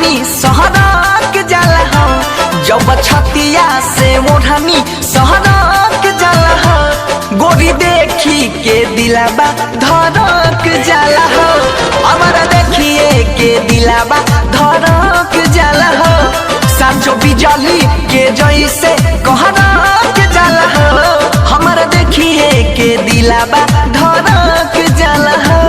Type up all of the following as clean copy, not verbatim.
ओढ़नी सहरक जाला हो, जब छतिया से ओढ़नी सहरक जाला हो, गोरी देखी के दिलाबा धड़क जाला हो, हमारा देखिए के दिलाबा धड़क जाला हो, सांचो बिजली के जैसे कहरक जाला हो, हमारा देखिए के दिलाबा धड़क जाला हो।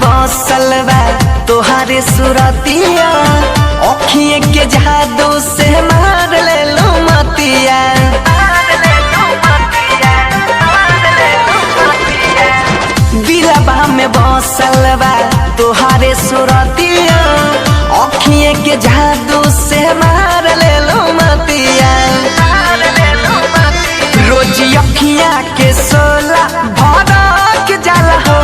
बसलवा तोहारे सुरतिया, अखिए के जादू से मार ले लो मतिया, दिलवा में बसलवा तोहारे सुरतिया, अखिए के जादू से मार ले लो मतिया, रोज अखिया के सोला भड़क जाला हो,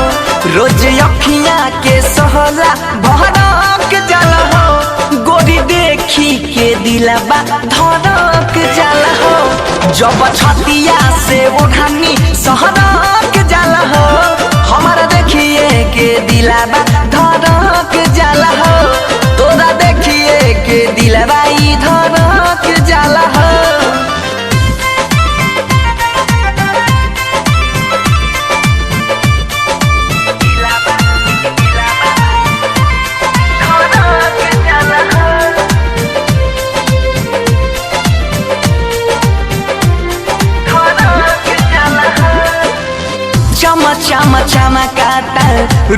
रोज अखिया के सोहला भड़क जाला हो, गोरी देखी के दिलबा धड़क जाला हो, जब छतिया से ओढ़नी सहरक जाला हो, हमारा देखिए के दिलबा धड़क जाला हो, तोरा देखिए के दिलबा ई धड़क जाला हो। चम चमकाता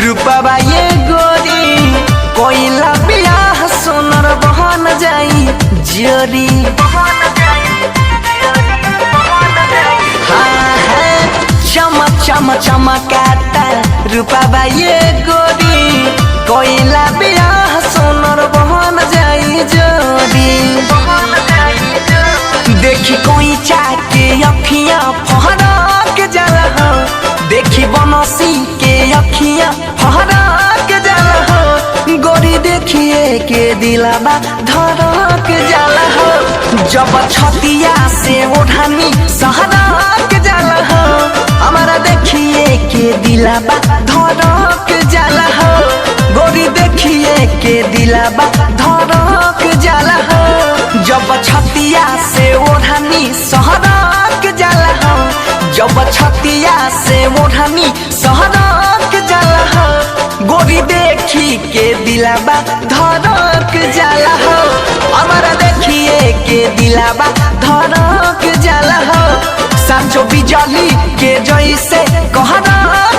रूपवा ये गोरी, कोइला बियाह सोनर बहन जाई जोरी, हाँ हाँ चम चम चमकाता रूपवा ये गोरी, कोइला बियाह सोनर बहन जाई जोरी, देखी कोई चाके अखियां फहरक जाला हो, देखी बनसी के अखियां फहरक जाला हो, गोरी देखिए के दिलबा धड़क जाला हो, जब छतिया से ओढ़नी सहरक जाला हो, हमारा देखिए के दिलबा धड़क जाला हो, गोरी देखिए के दिलबा धड़क जाला हो, जब छतिया से ओढ़नी सहरक जाला हो, जब छतिया से ओढ़नी सहरक जाला हो, गोरी देखी के दिलबा धड़क जाला हो, हमारा देखिए के दिलबा धड़क जाला हो, सांचो बिजली के जैसे कहरक